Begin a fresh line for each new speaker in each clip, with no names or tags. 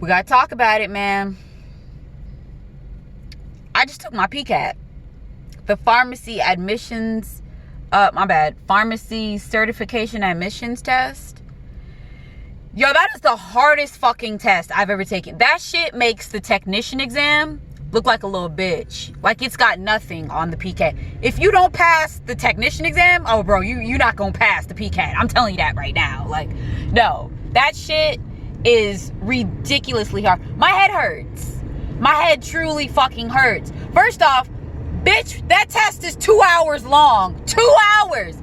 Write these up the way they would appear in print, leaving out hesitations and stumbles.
We gotta talk about it, man. I just took my PCAT. The pharmacy admissions, pharmacy certification admissions test. Yo, that is the hardest fucking test I've ever taken. That shit makes the technician exam look like a little bitch. Like it's got nothing on the PCAT. If you don't pass the technician exam, oh bro, you're not gonna pass the PCAT. I'm telling you that right now. Like, no. That shit is ridiculously hard. My head hurts. My head truly fucking hurts. First off, bitch, that test is 2 hours long. 2 hours.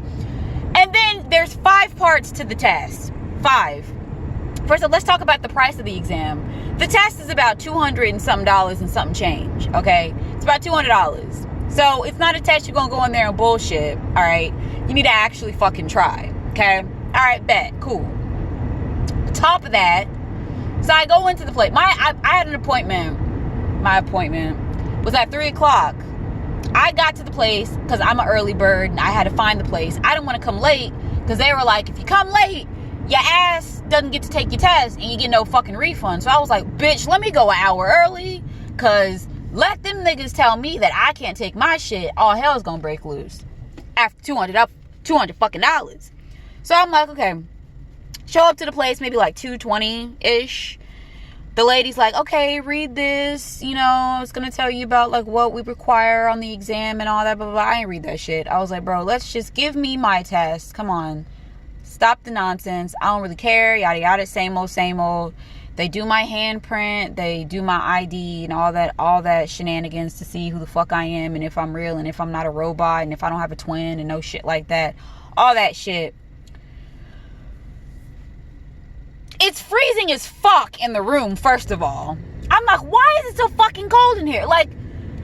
And then there's 5 parts to the test. 5. First off, let's talk about the price of the exam. The test is about $200 and something change, okay? It's about $200. So it's not a test you're gonna go in there and bullshit, all right? You need to actually fucking try, okay? All right, bet, cool. Top of that, so I go into the place. I had an appointment. My appointment was at 3 o'clock. I got to the place because I'm an early bird and I had to find the place. I didn't want to come late because they were like, if you come late, your ass doesn't get to take your test and you get no fucking refund. So I was like, bitch, let me go an hour early because let them niggas tell me that I can't take my shit. All hell's gonna break loose after $200 fucking dollars. So I'm like, okay, show up to the place maybe like 2:20-ish. The lady's like, okay, read this, you know, it's gonna tell you about like what we require on the exam and all that, blah, blah, blah. I ain't read that shit. I was like, bro, let's just give me my test. Come on. Stop the nonsense. I don't really care. Yada, yada, same old, same old. They do my handprint. They do my ID and all that shenanigans to see who the fuck I am and if I'm real and if I'm not a robot and if I don't have a twin and no shit like that. All that shit. It's freezing as fuck in the room, first of all. I'm like, why is it so fucking cold in here? Like,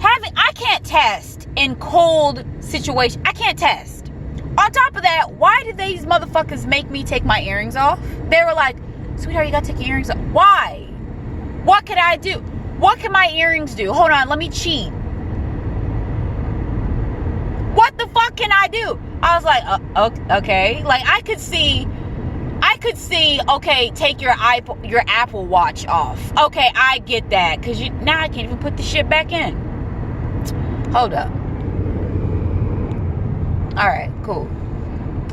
I can't test in cold situations. I can't test. On top of that, why did these motherfuckers make me take my earrings off? They were like, sweetheart, you gotta take your earrings off. Why? What could I do? What can my earrings do? Hold on, let me cheat. What the fuck can I do? I was like, okay. Like, I could see, okay, take your Apple Watch off. Okay, I get that. Because now I can't even put the shit back in. Hold up. Alright, cool.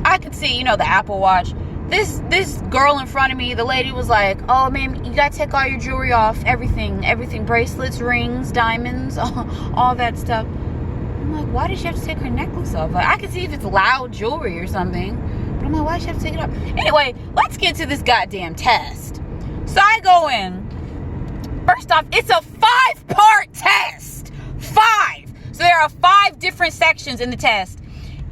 I could see, the Apple Watch. This girl in front of me, the lady was like, oh, man, you gotta take all your jewelry off. Everything. Bracelets, rings, diamonds, all that stuff. I'm like, why does she have to take her necklace off? Like, I could see if it's loud jewelry or something. But I'm like, why does she have to take it off? Anyway, let's get to this goddamn test. So I go in. First off, it's a 5-part test. 5. So there are 5 different sections in the test.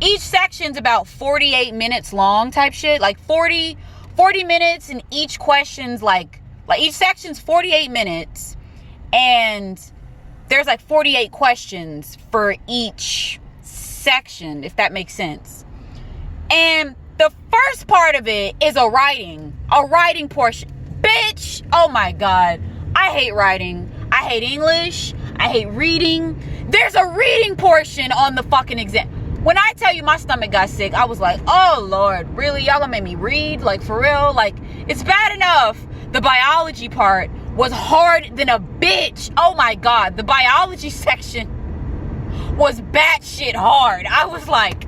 Each section's about 48 minutes long type shit. Like 40 minutes, and each question's like each section's 48 minutes. And there's like 48 questions for each section, if that makes sense. And the first part of it is a writing portion. Bitch, oh my God. I hate writing. I hate English. I hate reading. There's a reading portion on the fucking exam. When I tell you my stomach got sick, I was like, oh Lord, really? Y'all gonna make me read? Like, for real? Like, it's bad enough the biology part was hard than a bitch. Oh my God. The biology section was batshit hard. I was like,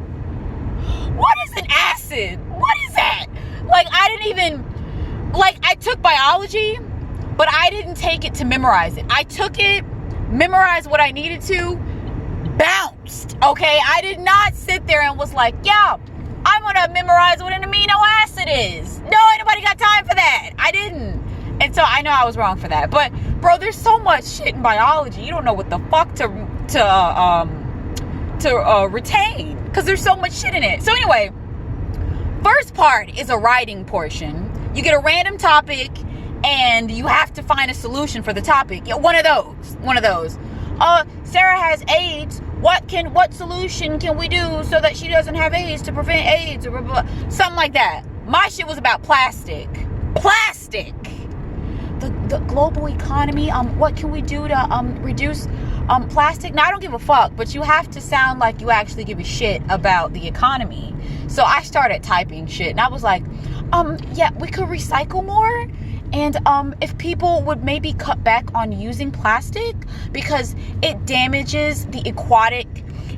what is an acid? What is that? Like, I took biology, but I didn't take it to memorize it. I took it, memorized what I needed to, bounced, okay? I did not sit there and was like, yeah, I'm gonna memorize what an amino acid is. No, ain't nobody got time for that. I didn't. And so I know I was wrong for that. But, bro, there's so much shit in biology. You don't know what the fuck to retain, because there's so much shit in it. So anyway, first part is a writing portion. You get a random topic and you have to find a solution for the topic. Yeah, one of those. Sarah has AIDS. What solution can we do so that she doesn't have AIDS, to prevent AIDS, or blah, blah, blah. Something like that. My shit was about plastic. The global economy. What can we do to reduce plastic? Now, I don't give a fuck, but you have to sound like you actually give a shit about the economy. So I started typing shit, and I was like, yeah, we could recycle more, And if people would maybe cut back on using plastic because it damages the aquatic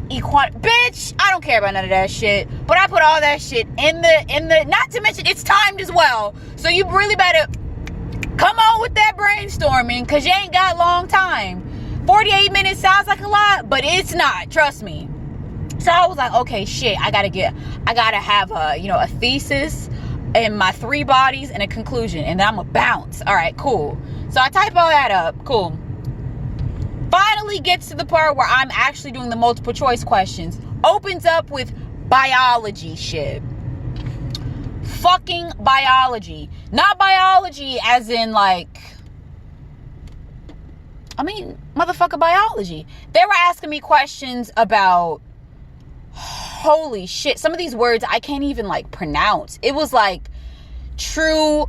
bitch, I don't care about none of that shit, but I put all that shit in the not to mention it's timed as well, so you really better come on with that brainstorming, because you ain't got a long time. 48 minutes sounds like a lot, but it's not, trust me. So I was like, okay, shit, I gotta have a thesis and my 3 bodies and a conclusion, and then I'm gonna bounce. All right, cool. So I type all that up, cool. Finally gets to the part where I'm actually doing the multiple choice questions. Opens up with biology shit. Fucking biology. Not biology as in motherfucker biology. They were asking me questions about, holy shit, some of these words I can't even pronounce. It was true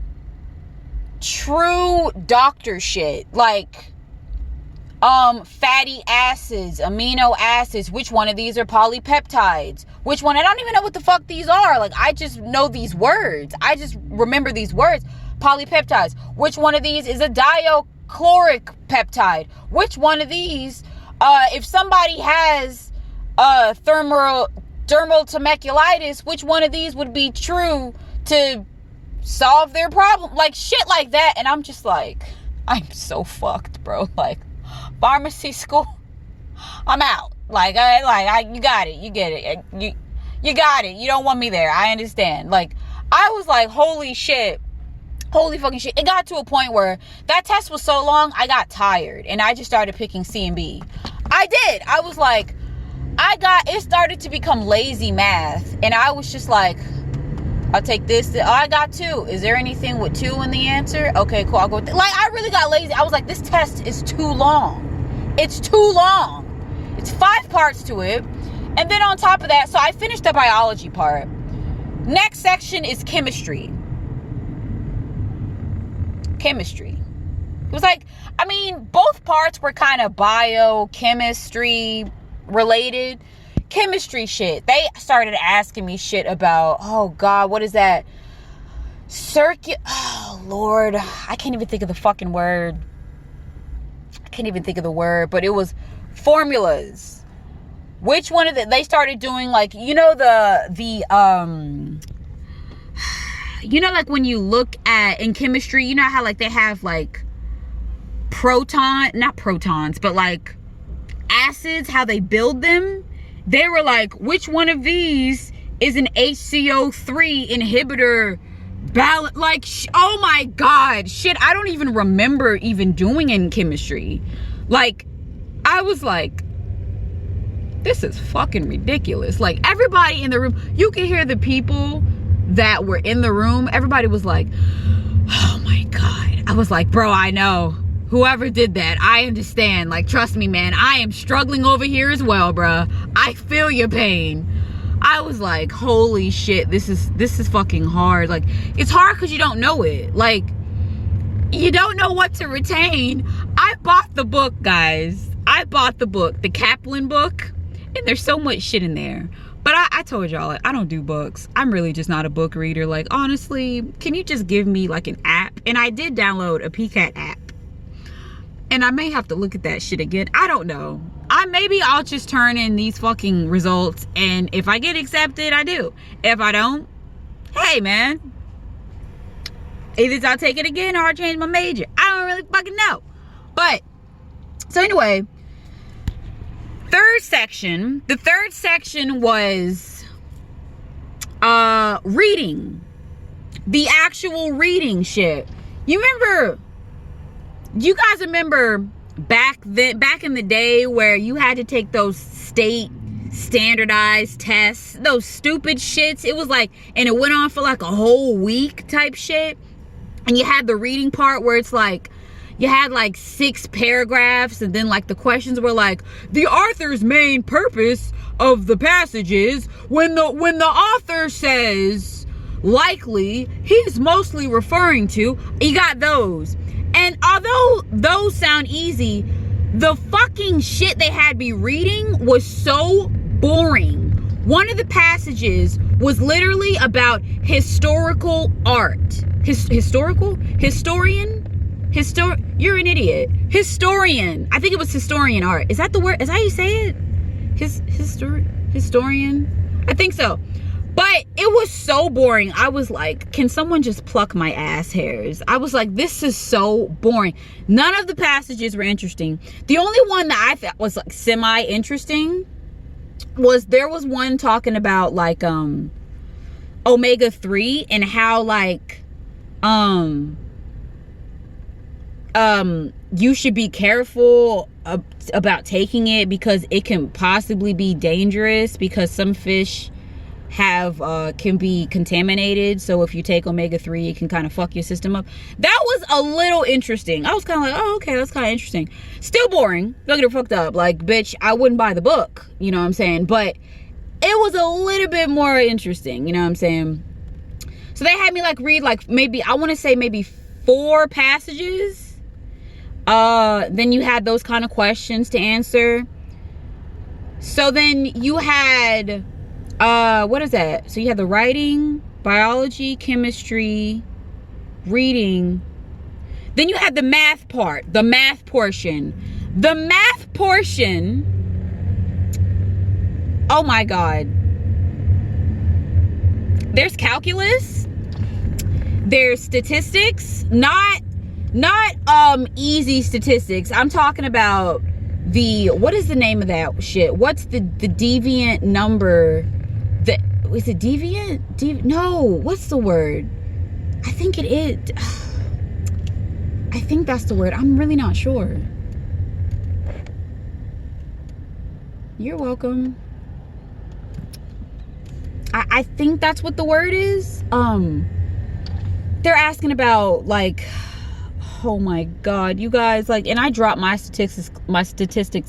doctor shit. Fatty acids, amino acids, which one of these are polypeptides, which one, I don't even know what the fuck these are. I just know these words, I just remember these words. Polypeptides, which one of these is a diachloric peptide, which one of these, if somebody has dermal temeculatus, which one of these would be true to solve their problem, shit like that. And I'm just I'm so fucked, bro. Pharmacy school, I'm out. You got it, you get it, you got it, you don't want me there, I understand. I was holy shit, holy fucking shit. It got to a point where that test was so long, I got tired, and I just started picking C and B. I did. I was it started to become lazy math, and I was just I'll take this. Oh, I got 2. Is there anything with 2 in the answer? Okay, cool. I'll go with I really got lazy. I was this test is too long. It's too long. It's 5 parts to it. And then on top of that, so I finished the biology part. Next section is chemistry. Chemistry. It was both parts were kind of biochemistry related. Chemistry shit. They started asking me shit about, oh God, what is that? Oh Lord, I can't even think of the fucking word. But it was formulas. Which one of they started doing when you look at in chemistry, you know how they have not protons, but acids, how they build them. They were which one of these is an HCO3 inhibitor balance? Oh my God, shit, I don't even remember even doing in chemistry. I was this is fucking ridiculous. Everybody in the room, you could hear the people that were in the room, everybody was oh my God. I was bro, I know. Whoever did that, I understand. Trust me, man, I am struggling over here as well, bruh. I feel your pain. I was holy shit, this is fucking hard. It's hard because you don't know it. You don't know what to retain. I bought the book, guys. I bought the book, the Kaplan book, and there's so much shit in there. But I told y'all, I don't do books. I'm really just not a book reader. Honestly, can you just give me an app? And I did download a PCAT app. And I may have to look at that shit again. I don't know. Maybe I'll just turn in these fucking results, and if I get accepted, I do. If I don't, hey man, either I'll take it again or I'll change my major. I don't really fucking know. But so anyway, the third section was reading. The actual reading shit. You guys remember back in the day where you had to take those state standardized tests, those stupid shits? It was and it went on for a whole week type shit. And you had the reading part where it's you had 6 paragraphs, and then the questions were the author's main purpose of the passage is when the author says likely, he's mostly referring to. You got those. And although those sound easy, the fucking shit they had me reading was so boring. One of the passages was literally about historical art. You're an idiot. Historian. I think it was historian art. Is that the word? Is that how you say it? Historian? I think so. But it was so boring. I was like, can someone just pluck my ass hairs? I was like, this is so boring. None of the passages were interesting. The only one that I thought was like semi-interesting was there was one talking about like omega-3 and how like you should be careful about taking it because it can possibly be dangerous because some fish can be contaminated. So if you take omega-3, it can kind of fuck your system up. That was a little interesting. I was kind of like, oh, okay, that's kind of interesting. Still boring. Don't get it fucked up. Like, bitch, I wouldn't buy the book. You know what I'm saying? But it was a little bit more interesting. You know what I'm saying? So they had me like read like maybe, I want to say maybe 4 passages. Then you had those kind of questions to answer. So then you had what is that? So you had the writing, biology, chemistry, reading. Then you had the math part, the math portion. The math portion, oh my God. There's calculus, there's statistics, not easy statistics. I'm talking about what is the name of that shit? What's the deviant number? Is it deviant? No, what's the word? I think it is. I think that's the word. I'm really not sure. You're welcome. I think that's what the word is. They're asking about like, oh my God, you guys, like, and I dropped my statistics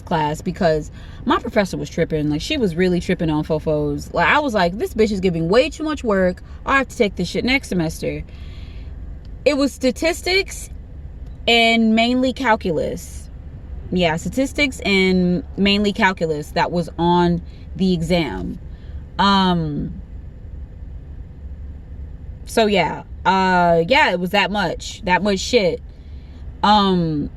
class because my professor was tripping. Like, she was really tripping on fofos. Like, I was like, this bitch is giving way too much work. I have to take this shit next semester. It was statistics and mainly calculus. Yeah, statistics and mainly calculus that was on the exam. So yeah, it was that much shit. I'm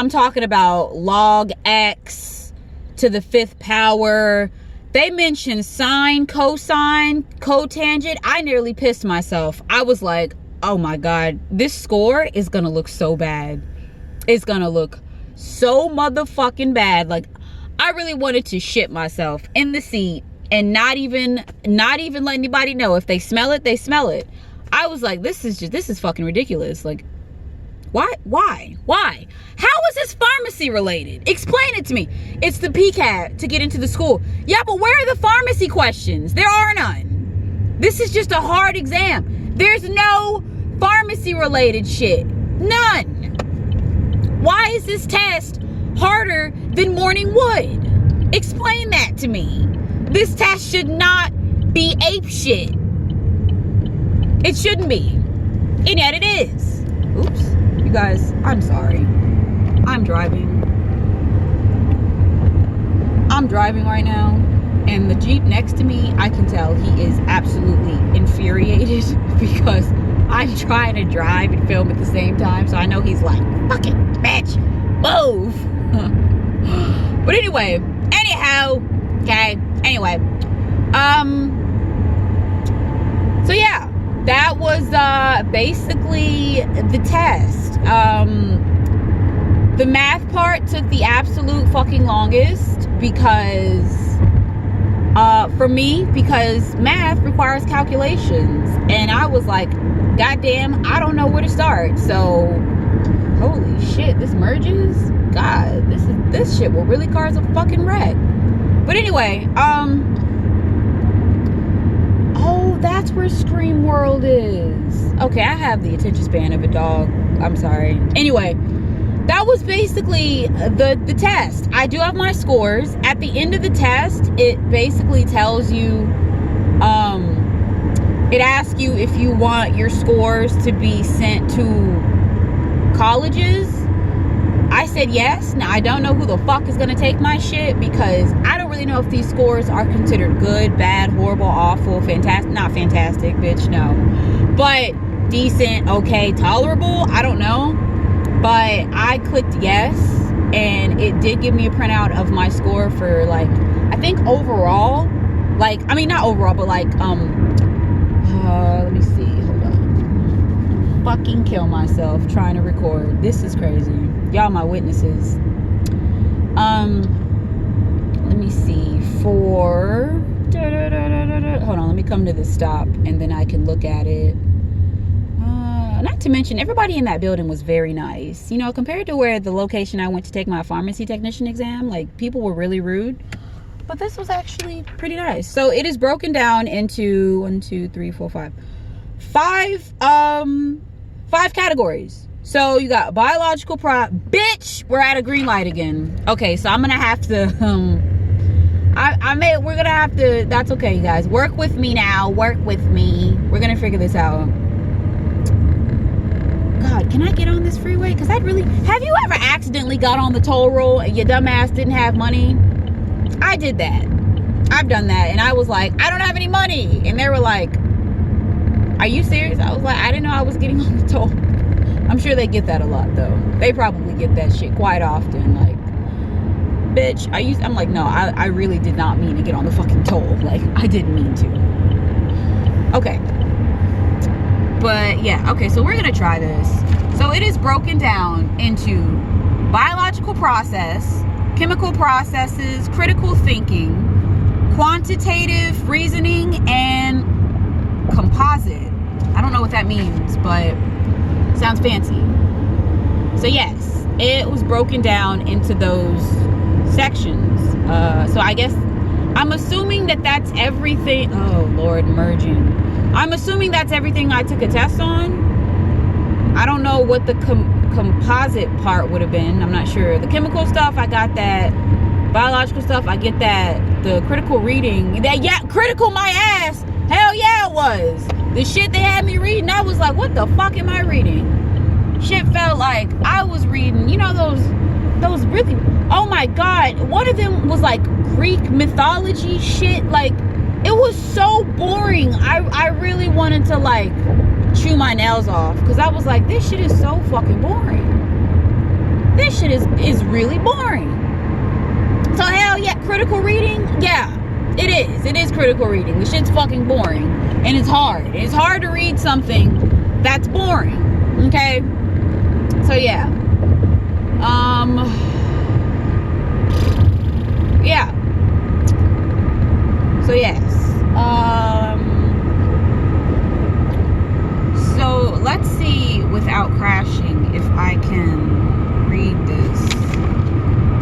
talking about log x to the 5th power. They mentioned sine, cosine, cotangent. I nearly pissed myself. I was like, oh my God, this score is gonna look so bad. It's gonna look so motherfucking bad. Like, I really wanted to shit myself in the seat and not even let anybody know. If they smell it, they smell it. I was like, this is fucking ridiculous. Like, why? How is this pharmacy related? Explain it to me. It's the PCAT to get into the school. Yeah, but where are the pharmacy questions? There are none. This is just a hard exam. There's no pharmacy related shit. None. Why is this test harder than morning wood? Explain that to me. This test should not be ape shit. It shouldn't be. And yet it is. Oops. You guys, I'm sorry. I'm driving right now, and the Jeep next to me, I can tell he is absolutely infuriated because I'm trying to drive and film at the same time. So I know he's like, fucking bitch, move. But anyhow, okay. Anyway, so yeah, that was basically the test. The math part took the absolute fucking longest because for me, because math requires calculations, and I was like, goddamn, I don't know where to start. So holy shit, this merges. God, this shit will really cause a fucking wreck. But anyway, oh, that's where Scream World is. Okay, I have the attention span of a dog. I'm sorry. Anyway, that was basically the test. I do have my scores. At the end of the test, it basically tells you, it asks you if you want your scores to be sent to colleges. I said yes. Now, I don't know who the fuck is gonna take my shit because I don't really know if these scores are considered good, bad, horrible, awful, fantastic. Not fantastic, bitch, no. But decent, okay, tolerable. I don't know. But I clicked yes, and it did give me a printout of my score for, like, I think overall, like, I mean, not overall, but like, let me see, hold on. Fucking kill myself trying to record. This is crazy. Y'all my witnesses. Let me see, for, hold on, let me come to the stop, and then I can look at it. Not to mention, everybody in that building was very nice. You know, compared to where the location I went to take my pharmacy technician exam, like, people were really rude. But this was actually pretty nice. So it is broken down into 1, 2, 3, 4, 5. Five categories. So you got biological bitch, we're at a green light again. Okay, so I'm gonna have to we're gonna have to, that's okay, you guys. Work with me now. Work with me. We're gonna figure this out. God, can I get on this freeway? Because have you ever accidentally got on the toll roll and your dumb ass didn't have money? I did that. I've done that. And I was like, I don't have any money. And they were like, are you serious? I was like, I didn't know I was getting on the toll. I'm sure they get that a lot, though. They probably get that shit quite often. Like, bitch, I'm like, no, I really did not mean to get on the fucking toll. Like, I didn't mean to. Okay. But yeah, okay, so we're gonna try this. So it is broken down into biological process, chemical processes, critical thinking, quantitative reasoning, and composite. I don't know what that means, but sounds fancy. So yes, it was broken down into those sections. So I guess I'm assuming that that's everything. Oh Lord, merging. I'm assuming that's everything I took a test on. I don't know what the composite part would have been. I'm not sure. The chemical stuff, I got that. Biological stuff, I get that. The critical reading, critical my ass. Hell yeah, it was. The shit they had me reading, I was like, what the fuck am I reading? Shit felt like I was reading, you know, those really, oh my God. One of them was like Greek mythology shit. Like, it was so boring. I really wanted to, like, chew my nails off, because I was like, this shit is so fucking boring. This shit is really boring. So hell yeah, critical reading, yeah, it is critical reading. The shit's fucking boring, and it's hard. It's hard to read something that's boring. Okay, so yeah, yeah. So yes, so let's see, without crashing, if I can read this.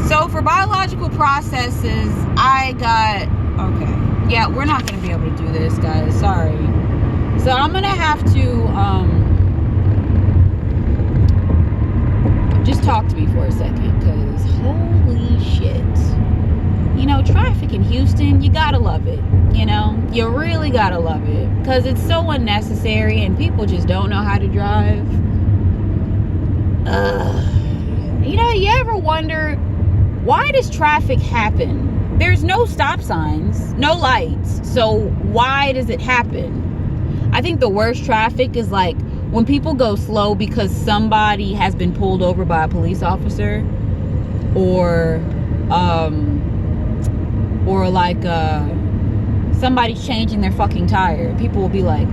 So for biological processes, I got, okay, yeah, we're not going to be able to do this, guys, sorry. So I'm going to have to, just talk to me for a second, because holy shit. You know, traffic in Houston, you gotta love it. You know, you really gotta love it, because it's so unnecessary and people just don't know how to drive. You know, you ever wonder, why does traffic happen? There's no stop signs, no lights, so why does it happen? I think the worst traffic is like when people go slow because somebody has been pulled over by a police officer, or like somebody's changing their fucking tire. People will be like,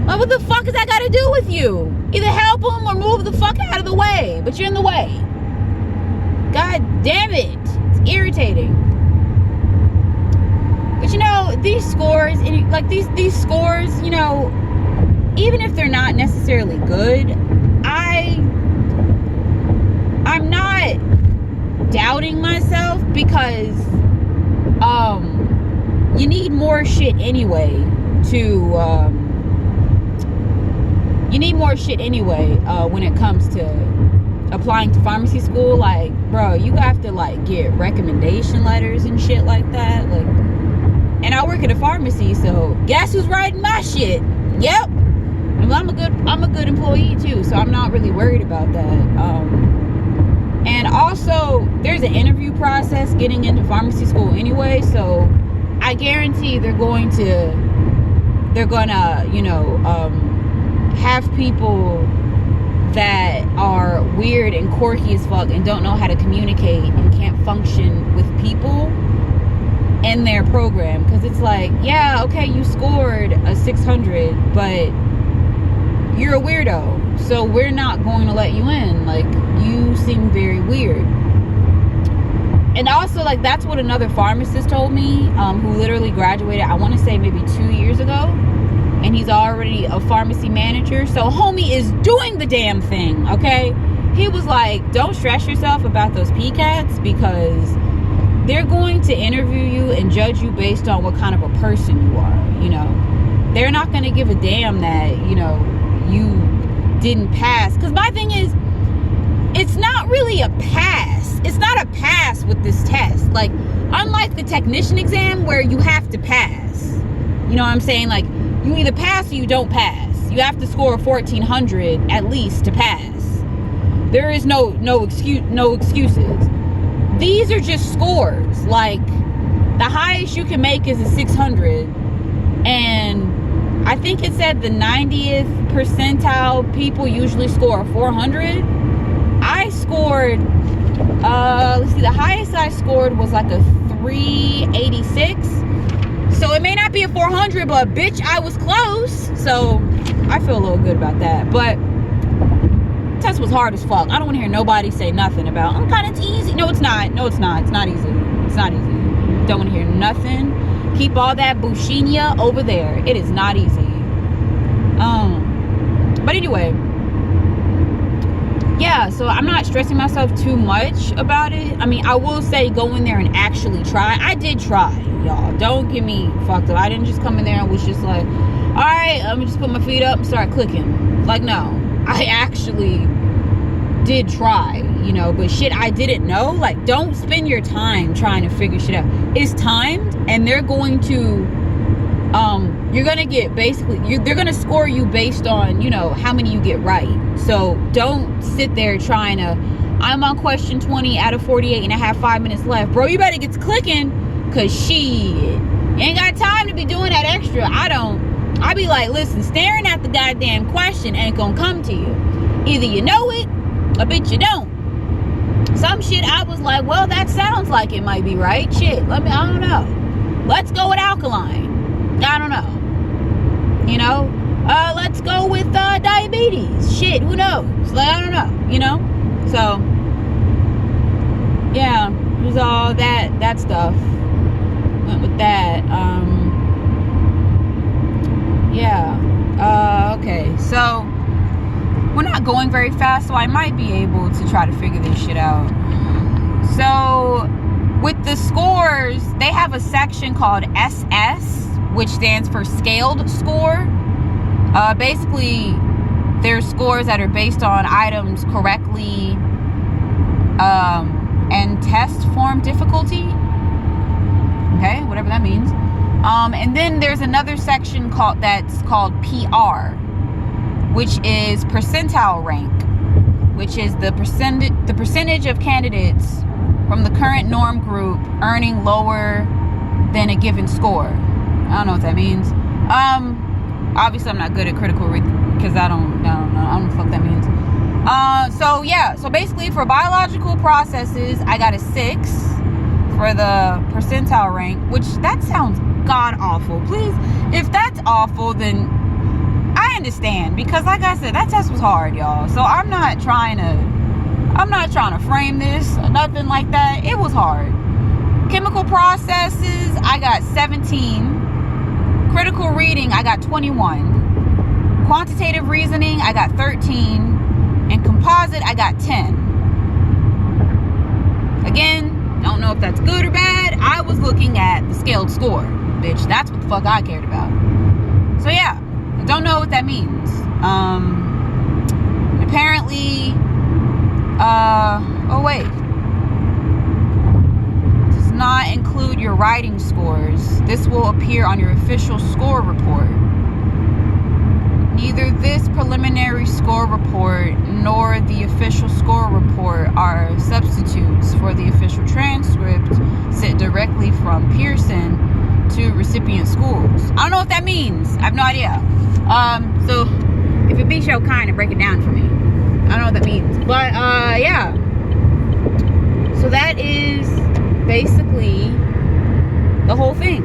well, what the fuck has that got to do with you? Either help them or move the fuck out of the way, but you're in the way. God damn it, it's irritating. But you know, these scores, like these scores, you know, even if they're not necessarily good, I'm not doubting myself, because you need more shit anyway when it comes to applying to pharmacy school. Like, bro, you have to like get recommendation letters and shit like that. Like, and I work at a pharmacy, so guess who's writing my shit? Yep. I'm a good employee too, so I'm not really worried about that. And also, there's an interview process getting into pharmacy school anyway, so I guarantee they're gonna, you know, have people that are weird and quirky as fuck and don't know how to communicate and can't function with people in their program. Because it's like, yeah, okay, you scored a 600, but you're a weirdo, so we're not going to let you in. Like, you seem very weird. And also, like, that's what another pharmacist told me, who literally graduated, I want to say maybe 2 years ago, and he's already a pharmacy manager. So homie is doing the damn thing, okay? He was like, don't stress yourself about those PCATs, because they're going to interview you and judge you based on what kind of a person you are, you know? They're not going to give a damn that, you know, you didn't pass. Because my thing is, it's not really a pass. It's not a pass with this test. Like, unlike the technician exam where you have to pass. You know what I'm saying? Like, you either pass or you don't pass. You have to score 1,400 at least to pass. There is no excuses. These are just scores. Like, the highest you can make is a 600. And I think it said the 90th percentile people usually score a 400. I scored, let's see, the highest I scored was like a 386. So it may not be a 400, but bitch, I was close. So I feel a little good about that. But the test was hard as fuck. I don't want to hear nobody say nothing about, oh, God, it's easy. No, it's not. No, it's not. It's not easy. It's not easy. Don't want to hear nothing. Keep all that bushinia over there. It is not easy. But anyway, yeah, so I'm not stressing myself too much about it. I mean, I will say go in there and actually try. I did try, y'all. Don't get me fucked up. I didn't just come in there and was just like, all right, let me just put my feet up and start clicking. Like, no, I actually did try, you know, but shit I didn't know. Like, don't spend your time trying to figure shit out. It's timed, and they're going to you're gonna get basically they're gonna score you based on, you know, how many you get right. So don't sit there trying to, I'm on question 20 out of 48 and I have 5 minutes left, bro. You better get to clicking, cause shit, you ain't got time to be doing that extra. I be like, listen, staring at the goddamn question ain't gonna come to you. Either you know it or bitch you don't. Some shit I was like, well, that sounds like it might be right. Shit, I don't know. Let's go with alkaline. I don't know. You know, let's go with diabetes. Shit, who knows? Like, I don't know. You know, so yeah, there's all that stuff. Went with that. Yeah. Okay. So we're not going very fast, so I might be able to try to figure this shit out. So with the scores, they have a section called SS, which stands for scaled score. Basically, there's scores that are based on items correctly and test form difficulty. Okay, whatever that means. And then there's another section that's called PR, which is percentile rank, which is the percentage of candidates from the current norm group earning lower than a given score. I don't know what that means. Obviously I'm not good at critical because I don't know what the fuck that means. So yeah, so basically for biological processes, I got a 6 for the percentile rank, which that sounds god awful. Please, if that's awful, then I understand, because like I said, that test was hard, y'all. So I'm not trying to frame this or nothing like that. It was hard. Chemical processes, I got 17. Critical reading, I got 21. Quantitative reasoning, I got 13. And composite, I got 10. Again, don't know if that's good or bad. I was looking at the scaled score, bitch. That's what the fuck I cared about. So yeah, I don't know what that means. Apparently, oh wait. Does not include your writing scores. This will appear on your official score report. Neither this preliminary score report nor the official score report are substitutes for the official transcript sent directly from Pearson to recipient schools. I don't know what that means. I have no idea. So If it be so kind to break it down for me. I don't know what that means. But, yeah. So that is basically the whole thing.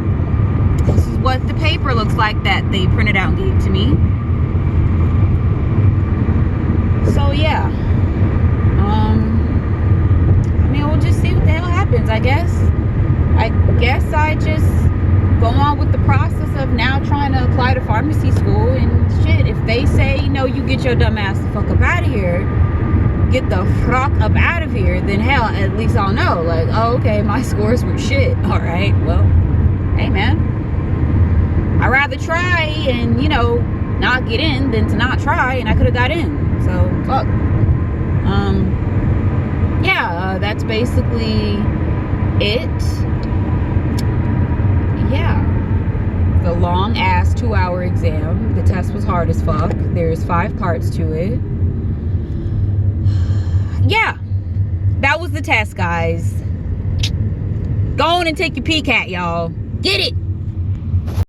This is what the paper looks like that they printed out and gave to me. So, yeah. I mean, we'll just see what the hell happens, I guess. I just go on with the process of now trying to apply to pharmacy school and shit. If they say, no, you get your dumb ass the fuck up out of here, get the fuck up out of here, then hell, at least I'll know. Like, oh, okay, my scores were shit. All right, well, hey, man. I'd rather try and, you know, not get in than to not try, and I could have got in. So, fuck. Yeah, that's basically it. Yeah. The long ass 2-hour exam. The test was hard as fuck. There's 5 parts to it. Yeah. That was the test, guys. Go on and take your PCAT, y'all. Get it.